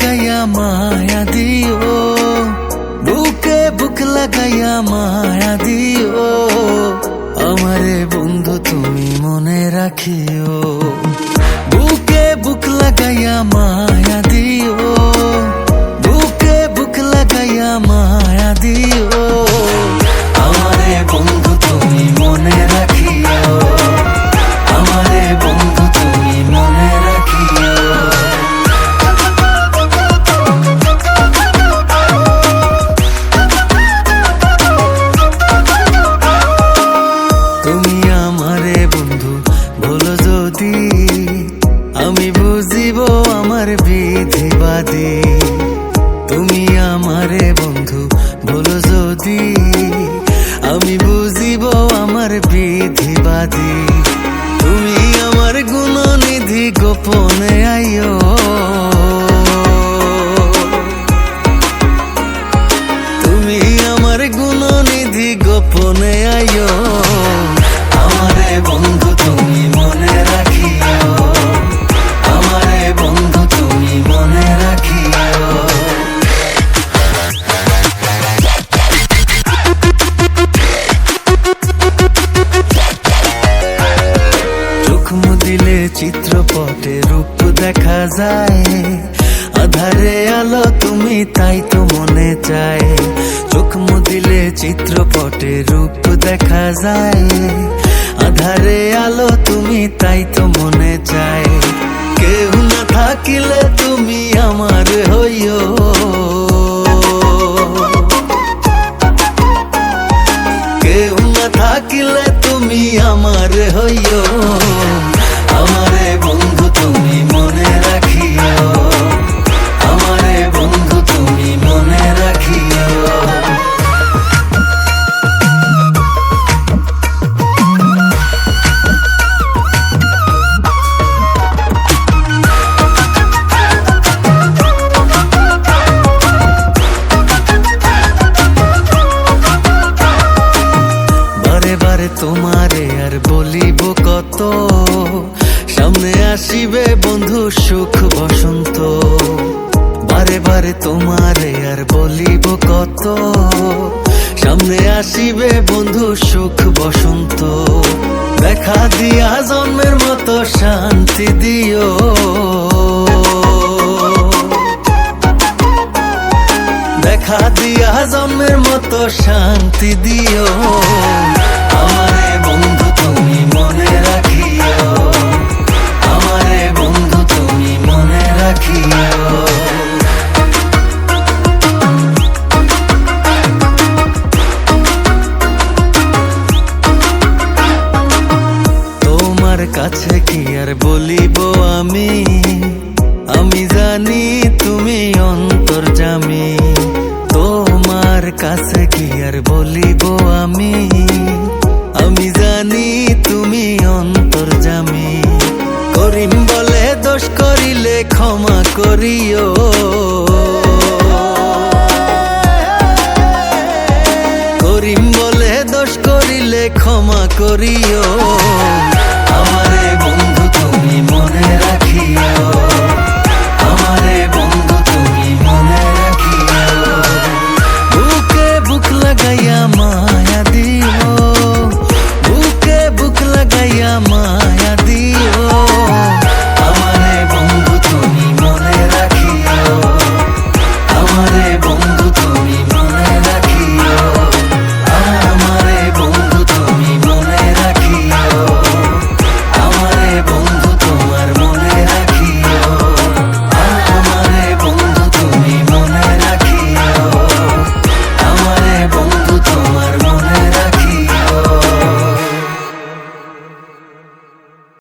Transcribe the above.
লাগাইয়া মায়া দিও, বুকে বুক লাগাইয়া মায়া দিও, আমারে বন্ধু তুমি মনে রাখিও। বুকে বুক লাগাইয়া মায়া দিও, বুকে বুক লাগাইয়া মায়া দিও, আমারে বন্ধু তুমি মনে রাখিও, আমারে বন্ধু তুমি মনে রাখিও। তুমি আমারে বন্ধু বলো যদি, আমি বুঝিব আমার বিধিবাদী। তুমি আমারে বন্ধু বলো যদি, আমি বুঝিব আমার বিধিবাদী। তুমি আমার গুণনিধি গোপনে আইও, তুমি আমার গুণনিধি গোপনে আইও, আমারে বন্ধু তুমি মনে রাখিও, আমারে বন্ধু তুমি মনে রাখিও। চোখ মুদিলে চিত্রপটে রূপ দেখা যায়, আধারে আলো তুমি তাই তো মনে চায়। চোখ মুদিলে চিত্রপটে রূপ দেখা যায়, আধারে আলো তুমি তাই তো মনে চায়। কেউ না থাকিলে তুমি আমার হইও, কেউ না থাকিলে তুমি আমার হইও, আমারে বন্ধু তুমি মনে রাখিও, আমারে বন্ধু তুমি মনে রাখিও। বারে বারে তোমারে আর বলিব কত, সামনে আসিবে বন্ধু সুখ বসন্ত। বারে বারে তোমারে আর বলিব কত, সামনে আসিবে বন্ধু সুখ বসন্ত। দেখা দিয়া জন্মের মতো শান্তি দিও, দেখা দিয়া জন্মের মতো শান্তি দিও, আমারে বন্ধু তুমি মনে রাখিও, আমারে বন্ধু তুমি মনে রাখিও। তোমার কাছে কি আর বলিব আমি, আমি জানি তুমি অন্তর্যামী। তোমার কাছে কি আর বলিব আমি, আমি জানি তুমি অন্তর্যামী। করিম বলে দোষ করিলে ক্ষমা করিও, করিম বলে দোষ করিলে ক্ষমা করিও,